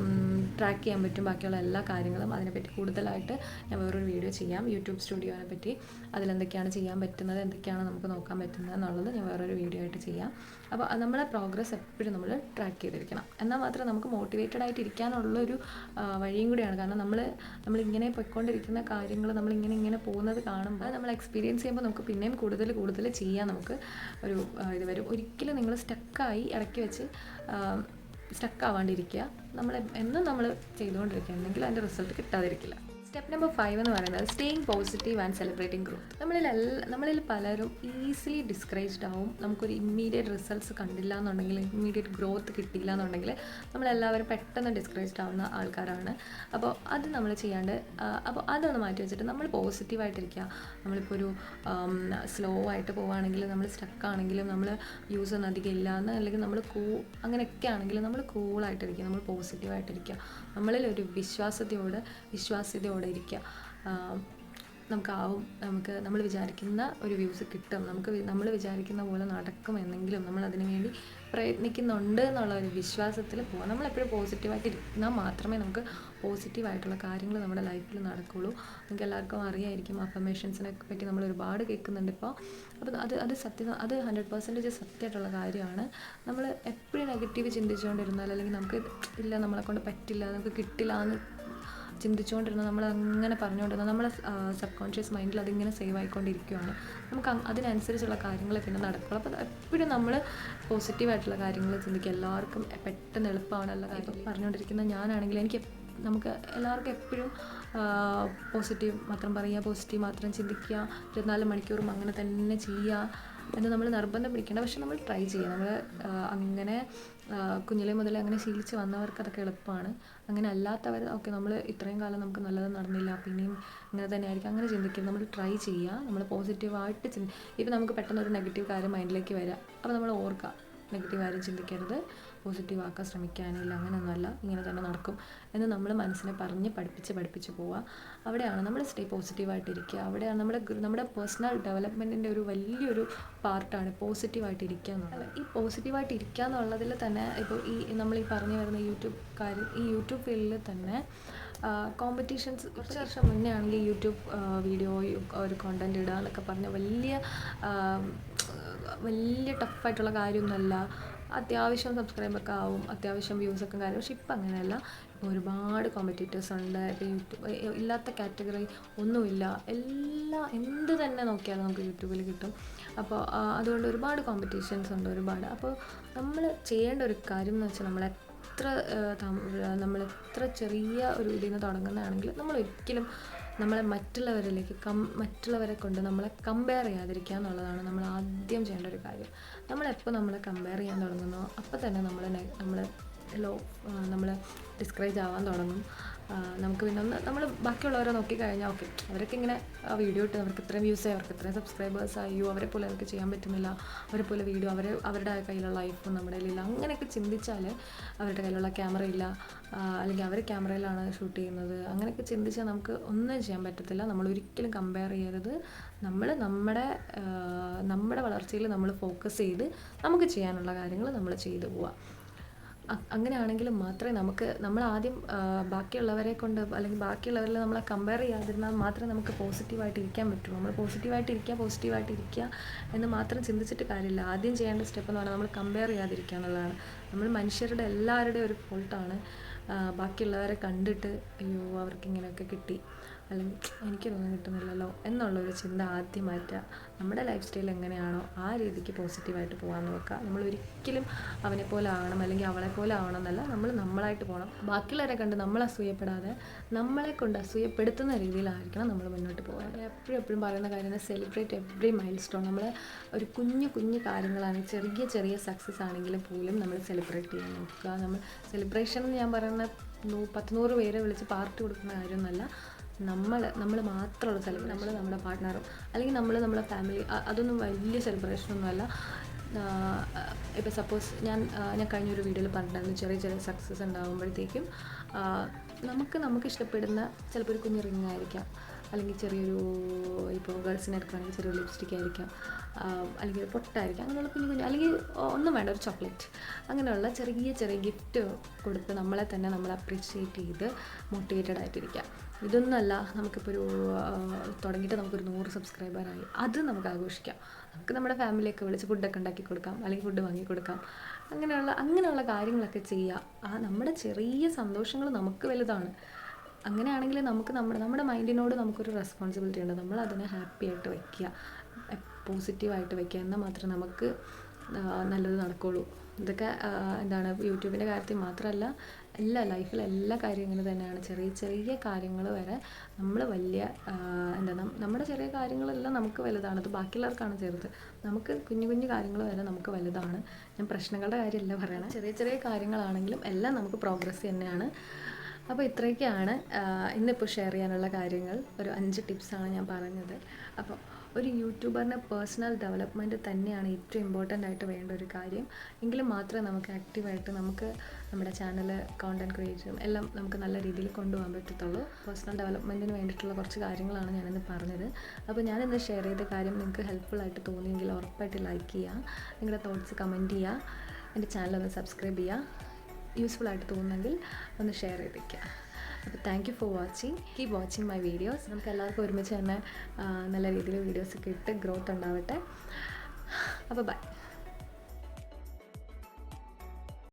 ട്രാക്ക് ചെയ്യാൻ പറ്റും ബാക്കിയുള്ള എല്ലാ കാര്യങ്ങളും. അതിനെപ്പറ്റി കൂടുതലായിട്ട് ഞാൻ വേറൊരു വീഡിയോ ചെയ്യാം യൂട്യൂബ് സ്റ്റുഡിയോനെ പറ്റി. അതിലെന്തൊക്കെയാണ് ചെയ്യാൻ പറ്റുന്നത്, എന്തൊക്കെയാണ് നമുക്ക് നോക്കാൻ പറ്റുന്നത് എന്നുള്ളത് ഞാൻ വേറൊരു വീഡിയോ ആയിട്ട് ചെയ്യാം. അപ്പോൾ നമ്മളെ പ്രോഗ്രസ് എപ്പോഴും നമ്മൾ ട്രാക്ക് ചെയ്തിരിക്കണം. എന്നാൽ മാത്രമേ നമുക്ക് മോട്ടിവേറ്റഡ് ആയിട്ട് ഇരിക്കാനുള്ളൊരു വഴിയും കൂടിയാണ്. കാരണം നമ്മളിങ്ങനെ പോയിക്കൊണ്ടിരിക്കുന്ന കാര്യങ്ങൾ നമ്മളിങ്ങനെ പോകുന്നത് കാണുമ്പോൾ നമ്മൾ എക്സ്പീരിയൻസ് ചെയ്യുമ്പോൾ നമുക്ക് പിന്നെയും കൂടുതൽ ചെയ്യാൻ നമുക്ക് ഒരു ഇത് വരും. ഒരിക്കലും നിങ്ങൾ സ്റ്റക്കായി ഇടയ്ക്ക് വെച്ച് സ്റ്റക്കാവാണ്ടിരിക്കുക. എന്നും നമ്മൾ ചെയ്തുകൊണ്ടിരിക്കുക, എന്നെങ്കിലും അതിൻ്റെ റിസൾട്ട് കിട്ടാതിരിക്കില്ല. സ്റ്റെപ്പ് നമ്പർ 5 എന്ന് പറയുന്നത് staying positive and celebrating growth. നമ്മളിൽ പലരും ഈസിലി ഡിസ്കറേജ്ഡ് ആവും. നമുക്കൊരു ഇമ്മീഡിയറ്റ് റിസൾട്ട്സ് കണ്ടില്ല എന്നുണ്ടെങ്കിൽ, ഇമ്മീഡിയറ്റ് ഗ്രോത്ത് കിട്ടിയില്ല എന്നുണ്ടെങ്കിൽ നമ്മളെല്ലാവരും പെട്ടെന്ന് ഡിസ്കറേജ്ഡ് ആവുന്ന ആൾക്കാരാണ്. അപ്പോൾ അത് നമ്മൾ ചെയ്യാണ്ട് അപ്പോൾ അതൊന്ന് മാറ്റി വെച്ചിട്ട് നമ്മൾ പോസിറ്റീവായിട്ടിരിക്കുക. നമ്മളിപ്പോൾ ഒരു സ്ലോ ആയിട്ട് പോവുകയാണെങ്കിൽ, നമ്മൾ സ്റ്റക്കാണെങ്കിലും, നമ്മൾ യൂസ് ഒന്നും അധികം ഇല്ല എന്ന് അല്ലെങ്കിൽ നമ്മൾ അങ്ങനെയൊക്കെ ആണെങ്കിലും നമ്മൾ കൂളായിട്ടിരിക്കുക, നമ്മൾ പോസിറ്റീവായിട്ടിരിക്കുക. നമ്മളിലൊരു വിശ്വാസ്യതയോടെ ഇരിക്കുക. നമ്മൾ വിചാരിക്കുന്ന ഒരു വ്യൂസ് കിട്ടും, നമ്മൾ വിചാരിക്കുന്ന പോലെ നടക്കും എന്നെങ്കിലും നമ്മളതിനു വേണ്ടി പ്രയത്നിക്കുന്നുണ്ട് എന്നുള്ള ഒരു വിശ്വാസത്തിൽ പോകാം. നമ്മളെപ്പോഴും പോസിറ്റീവായിട്ട് ഇരുന്നാൽ മാത്രമേ നമുക്ക് പോസിറ്റീവായിട്ടുള്ള കാര്യങ്ങൾ നമ്മുടെ ലൈഫിൽ നടക്കുകയുള്ളൂ. നമുക്ക് എല്ലാവർക്കും അറിയായിരിക്കും, അഫർമേഷൻസിനെ പറ്റി നമ്മൾ ഒരുപാട് കേൾക്കുന്നുണ്ട് ഇപ്പോൾ. അപ്പോൾ അത് 100% സത്യമായിട്ടുള്ള കാര്യമാണ്. നമ്മൾ എപ്പോഴും നെഗറ്റീവ് ചിന്തിച്ചുകൊണ്ടിരുന്നാൽ, അല്ലെങ്കിൽ നമുക്ക് ഇല്ല, നമ്മളെക്കൊണ്ട് പറ്റില്ല, നമുക്ക് കിട്ടില്ല എന്ന് ചിന്തിച്ചുകൊണ്ടിരുന്ന, നമ്മളങ്ങനെ പറഞ്ഞുകൊണ്ടിരുന്ന നമ്മളെ സബ് കോൺഷ്യസ് മൈൻഡിൽ അതിങ്ങനെ സേവ് ആയിക്കൊണ്ടിരിക്കുകയാണ്. നമുക്ക് അതിനനുസരിച്ചുള്ള കാര്യങ്ങൾ പിന്നെ നടക്കുള്ളൂ. അപ്പോൾ എപ്പോഴും നമ്മൾ പോസിറ്റീവായിട്ടുള്ള കാര്യങ്ങൾ ചിന്തിക്കുക. എല്ലാവർക്കും പെട്ടെന്ന് എളുപ്പമാണല്ലോ. ഇപ്പോൾ പറഞ്ഞുകൊണ്ടിരിക്കുന്ന ഞാനാണെങ്കിൽ നമുക്ക് എല്ലാവർക്കും എപ്പോഴും പോസിറ്റീവ് മാത്രം പറയുക, പോസിറ്റീവ് മാത്രം ചിന്തിക്കുക, 24 മണിക്കൂറും അങ്ങനെ തന്നെ ചെയ്യുക എന്ന് നമ്മൾ നിർബന്ധം പിടിക്കേണ്ട. പക്ഷെ നമ്മൾ ട്രൈ ചെയ്യുക. നമ്മൾ അങ്ങനെ കുഞ്ഞിലേ മുതലേ അങ്ങനെ ശീലിച്ച് വന്നവർക്ക് അതൊക്കെ എളുപ്പമാണ്. അങ്ങനെ അല്ലാത്തവർ ഓക്കെ, നമ്മൾ ഇത്രയും കാലം നമുക്ക് നല്ലത് നടന്നില്ല, പിന്നെയും ഇങ്ങനെ തന്നെ ആയിരിക്കും, അങ്ങനെ ചിന്തിക്കരുത്. നമ്മൾ ട്രൈ ചെയ്യുക. നമ്മൾ പോസിറ്റീവായിട്ട് ഇപ്പോൾ നമുക്ക് പെട്ടെന്ന് ഒരു നെഗറ്റീവ് കാര്യം മൈൻഡിലേക്ക് വരിക, അപ്പോൾ നമ്മൾ ഓർക്കുക, നെഗറ്റീവ് കാര്യം ചിന്തിക്കരുത്, പോസിറ്റീവ് ആക്കാൻ ശ്രമിക്കാനില്ല, അങ്ങനെയൊന്നുമല്ല, ഇങ്ങനെ തന്നെ നടക്കും എന്ന് നമ്മൾ മനസ്സിനെ പറഞ്ഞ് പഠിപ്പിച്ച് പോവുക. അവിടെയാണ് നമ്മൾ സ്റ്റേ പോസിറ്റീവായിട്ടിരിക്കുക. അവിടെയാണ് നമ്മുടെ പേഴ്സണൽ ഡെവലപ്മെൻറ്റിൻ്റെ ഒരു വലിയൊരു പാർട്ടാണ് പോസിറ്റീവായിട്ട് ഇരിക്കുക എന്നുള്ളത്. ഈ പോസിറ്റീവായിട്ട് ഇരിക്കുക എന്നുള്ളതിൽ തന്നെ ഇപ്പോൾ നമ്മൾ പറഞ്ഞു വരുന്ന യൂട്യൂബ് ഫീൽഡിൽ തന്നെ കോമ്പറ്റീഷൻസ് കുറച്ച് വർഷം മുന്നേ ആണെങ്കിൽ യൂട്യൂബ് വീഡിയോ ഒരു കോണ്ടൻറ്റ് ഇടുക എന്നൊക്കെ പറഞ്ഞ വലിയ ടഫായിട്ടുള്ള കാര്യമൊന്നുമല്ല. അത്യാവശ്യം സബ്സ്ക്രൈബൊക്കെ ആവും, അത്യാവശ്യം വ്യൂസൊക്കെ കാര്യം. പക്ഷെ ഇപ്പം അങ്ങനെയല്ല. ഇപ്പോൾ ഒരുപാട് കോമ്പറ്റീറ്റേഴ്സ് ഉണ്ട്. ഇപ്പോൾ യൂട്യൂബ് ഇല്ലാത്ത കാറ്റഗറി ഒന്നുമില്ല. എന്ത് തന്നെ നോക്കിയാലും നമുക്ക് യൂട്യൂബിൽ കിട്ടും. അപ്പോൾ അതുകൊണ്ട് ഒരുപാട് കോമ്പറ്റീഷൻസ് ഉണ്ട്, ഒരുപാട്. അപ്പോൾ നമ്മൾ ചെയ്യേണ്ട ഒരു കാര്യം എന്ന് വെച്ചാൽ നമ്മളെത്ര ചെറിയ ഒരു ഇതിൽ നിന്ന് തുടങ്ങുന്നതാണെങ്കിൽ നമ്മളൊരിക്കലും മറ്റുള്ളവരെ കൊണ്ട് നമ്മളെ കമ്പയർ ചെയ്യാതിരിക്കുക എന്നുള്ളതാണ് നമ്മൾ ആദ്യം ചെയ്യേണ്ട ഒരു കാര്യം. നമ്മളെ കമ്പയർ ചെയ്യാൻ തുടങ്ങുന്നോ അപ്പോൾ തന്നെ നമ്മൾ ഡിസ്കറേജ് ആവാൻ തുടങ്ങും. നമുക്ക് പിന്നെ നമ്മൾ ബാക്കിയുള്ളവരെ നോക്കിക്കഴിഞ്ഞാൽ ഓക്കെ, അവരൊക്കെ ഇങ്ങനെ വീഡിയോ ഇട്ട് അവർക്ക് ഇത്രയും വ്യൂസായി, അവർക്ക് ഇത്രയും സബ്സ്ക്രൈബേഴ്സ് ആയോ, അവരെ പോലെ അവർക്ക് ചെയ്യാൻ പറ്റുന്നില്ല, അവരെ പോലെ വീഡിയോ അവരുടെ കയ്യിലുള്ള ഐഫോൺ നമ്മുടെ കയ്യിലില്ല, അങ്ങനെയൊക്കെ ചിന്തിച്ചാൽ അവരുടെ കയ്യിലുള്ള ക്യാമറ ഇല്ല, അല്ലെങ്കിൽ അവർ ക്യാമറയിലാണ് ഷൂട്ട് ചെയ്യുന്നത്, അങ്ങനെയൊക്കെ ചിന്തിച്ചാൽ നമുക്ക് ഒന്നും ചെയ്യാൻ പറ്റത്തില്ല. നമ്മൾ ഒരിക്കലും കമ്പയർ ചെയ്യരുത്. നമ്മുടെ വളർച്ചയിൽ നമ്മൾ ഫോക്കസ് ചെയ്ത് നമുക്ക് ചെയ്യാനുള്ള കാര്യങ്ങൾ നമ്മൾ ചെയ്തു പോവുക. അങ്ങനെയാണെങ്കിൽ മാത്രമേ നമ്മൾ ആദ്യം ബാക്കിയുള്ളവരെ കൊണ്ട് അല്ലെങ്കിൽ ബാക്കിയുള്ളവരിൽ നമ്മളെ കമ്പയർ ചെയ്യാതിരുന്നാൽ മാത്രമേ നമുക്ക് പോസിറ്റീവായിട്ട് ഇരിക്കാൻ പറ്റുള്ളൂ. നമ്മൾ പോസിറ്റീവായിട്ട് ഇരിക്കുക എന്ന് മാത്രം ചിന്തിച്ചിട്ട് കാര്യമില്ല. ആദ്യം ചെയ്യേണ്ട സ്റ്റെപ്പ് എന്ന് പറഞ്ഞാൽ നമ്മൾ കമ്പയർ ചെയ്യാതിരിക്കുക എന്നുള്ളതാണ്. നമ്മൾ മനുഷ്യരുടെ എല്ലാവരുടെയും ഒരു ഫോൾട്ടാണ് ബാക്കിയുള്ളവരെ കണ്ടിട്ട് അയ്യോ അവർക്ക് ഇങ്ങനെയൊക്കെ കിട്ടി, അല്ലെങ്കിൽ എനിക്കിതൊന്നും കിട്ടുന്നില്ലല്ലോ എന്നുള്ളൊരു ചിന്ത ആദ്യം മാറ്റുക. നമ്മുടെ ലൈഫ് സ്റ്റൈൽ എങ്ങനെയാണോ ആ രീതിക്ക് പോസിറ്റീവായിട്ട് പോകാൻ നോക്കുക. നമ്മൾ ഒരിക്കലും അവനെ പോലെ ആവണം അല്ലെങ്കിൽ അവളെ പോലെ ആവണം എന്നല്ല, നമ്മൾ നമ്മളായിട്ട് പോകണം. ബാക്കിയുള്ളവരെ കണ്ട് നമ്മൾ അസൂയപ്പെടാതെ നമ്മളെ കൊണ്ട് അസൂയപ്പെടുത്തുന്ന രീതിയിലായിരിക്കണം നമ്മൾ മുന്നോട്ട് പോകാൻ. എപ്പോഴും പറയുന്ന കാര്യം, സെലിബ്രേറ്റ് എവറി മൈൽ സ്റ്റോൺ. നമ്മൾ ഒരു കുഞ്ഞു കാര്യങ്ങളാണ്, ചെറിയ സക്സസ് ആണെങ്കിലും പോലും നമ്മൾ സെലിബ്രേറ്റ് ചെയ്യാൻ നോക്കുക. നമ്മൾ സെലിബ്രേഷൻ എന്ന് ഞാൻ പറയുന്ന 100 പേരെ വിളിച്ച് പാർട്ടി കൊടുക്കുന്ന കാര്യമൊന്നുമല്ല. നമ്മൾ മാത്രമുള്ള സെലിബ്രേഷൻ, നമ്മുടെ പാർട്ട്ണറും അല്ലെങ്കിൽ നമ്മുടെ ഫാമിലി, അതൊന്നും വലിയ സെലിബ്രേഷനൊന്നുമല്ല. ഇപ്പോൾ സപ്പോസ് ഞാൻ കഴിഞ്ഞൊരു വീഡിയോയിൽ പറഞ്ഞിട്ടുണ്ടായിരുന്നു, ചെറിയ സക്സസ് ഉണ്ടാകുമ്പോഴത്തേക്കും നമുക്ക് ഇഷ്ടപ്പെടുന്ന ചിലപ്പോൾ ഒരു കുഞ്ഞു റിങ് ആയിരിക്കാം, അല്ലെങ്കിൽ ചെറിയൊരു, ഇപ്പോൾ ഗേൾസിനെ എടുക്കുകയാണെങ്കിൽ ചെറിയൊരു ലിപ്സ്റ്റിക് ആയിരിക്കാം, അല്ലെങ്കിൽ പൊട്ടായിരിക്കാം, അങ്ങനെയുള്ള കുഞ്ഞു അല്ലെങ്കിൽ ഒന്നും വേണ്ട, ഒരു ചോക്ലേറ്റ്, അങ്ങനെയുള്ള ചെറിയ ഗിഫ്റ്റ് കൊടുത്ത് നമ്മളെ തന്നെ നമ്മൾ അപ്രീഷിയേറ്റ് ചെയ്ത് മോട്ടിവേറ്റഡ് ആയിട്ടിരിക്കുക. ഇതൊന്നുമല്ല, നമുക്കിപ്പോൾ ഒരു തുടങ്ങിയിട്ട് നമുക്കൊരു 100 സബ്സ്ക്രൈബറായി, അത് നമുക്ക് ആഘോഷിക്കാം. നമുക്ക് നമ്മുടെ ഫാമിലിയൊക്കെ വിളിച്ച് ഫുഡൊക്കെ ഉണ്ടാക്കി കൊടുക്കാം, അല്ലെങ്കിൽ ഫുഡ് വാങ്ങി കൊടുക്കാം. അങ്ങനെയുള്ള കാര്യങ്ങളൊക്കെ ചെയ്യുക. നമ്മുടെ ചെറിയ സന്തോഷങ്ങൾ നമുക്ക് വലുതാണ്. അങ്ങനെയാണെങ്കിൽ നമുക്ക് നമ്മുടെ മൈൻഡിനോട് നമുക്കൊരു റെസ്പോൺസിബിലിറ്റി ഉണ്ട്. നമ്മൾ അതിനെ ഹാപ്പി ആയിട്ട് വയ്ക്കുക, പോസിറ്റീവായിട്ട് വയ്ക്കുക, എന്നാൽ മാത്രമേ നമുക്ക് നല്ലത് നടക്കുകയുള്ളൂ. ഇതൊക്കെ യൂട്യൂബിൻ്റെ കാര്യത്തിൽ മാത്രമല്ല, ലൈഫിലെ എല്ലാ കാര്യവും ഇങ്ങനെ തന്നെയാണ്. ചെറിയ കാര്യങ്ങൾ വരെ നമ്മൾ വലിയ നമ്മുടെ ചെറിയ കാര്യങ്ങളെല്ലാം നമുക്ക് വലുതാണ്, അത് ബാക്കിയുള്ളവർക്കാണ് ചെറുത്. നമുക്ക് കുഞ്ഞു കാര്യങ്ങൾ വരെ നമുക്ക് വലുതാണ്. ഞാൻ പ്രശ്നങ്ങളുടെ കാര്യമല്ല പറയണത്, ചെറിയ കാര്യങ്ങളാണെങ്കിലും എല്ലാം നമുക്ക് പ്രോഗ്രസ് തന്നെയാണ്. അപ്പോൾ ഇത്രയൊക്കെയാണ് ഇന്നിപ്പോൾ ഷെയർ ചെയ്യാനുള്ള കാര്യങ്ങൾ. ഒരു 5 ടിപ്സാണ് ഞാൻ പറഞ്ഞത്. അപ്പോൾ ഒരു യൂട്യൂബറിൻ്റെ പേഴ്സണൽ ഡെവലപ്മെൻറ്റ് തന്നെയാണ് ഏറ്റവും ഇമ്പോർട്ടൻ്റ് ആയിട്ട് വേണ്ട ഒരു കാര്യം. എങ്കിലും മാത്രമേ നമുക്ക് ആക്റ്റീവായിട്ട് നമുക്ക് നമ്മുടെ ചാനൽ, കോണ്ടൻറ്റ് ക്രിയേഷനും എല്ലാം നമുക്ക് നല്ല രീതിയിൽ കൊണ്ടുപോകാൻ പറ്റത്തുള്ളൂ. പേഴ്സണൽ ഡെവലപ്മെൻറ്റിന് വേണ്ടിയിട്ടുള്ള കുറച്ച് കാര്യങ്ങളാണ് ഞാനിന്ന് പറഞ്ഞത്. അപ്പോൾ ഞാനിന്ന് ഷെയർ ചെയ്ത കാര്യം നിങ്ങൾക്ക് ഹെൽപ്ഫുള്ളായിട്ട് തോന്നിയെങ്കിൽ ഉറപ്പായിട്ട് ലൈക്ക് ചെയ്യുക, നിങ്ങളുടെ തോട്ട്സ് കമൻറ്റ് ചെയ്യുക, എൻ്റെ ചാനലൊന്ന് സബ്സ്ക്രൈബ് ചെയ്യുക. യൂസ്ഫുൾ ആയിട്ട് തോന്നുന്നെങ്കിൽ ഒന്ന് ഷെയർ ചെയ്തേക്കുക. അപ്പോൾ thank you for watching. Keep watching my videos. നമുക്ക് എല്ലാവർക്കും ഒരുമിച്ച് തന്നെ നല്ല രീതിയിൽ വീഡിയോസൊക്കെ ഇട്ട് ഗ്രോത്ത് ഉണ്ടാവട്ടെ. അപ്പോൾ ബൈ.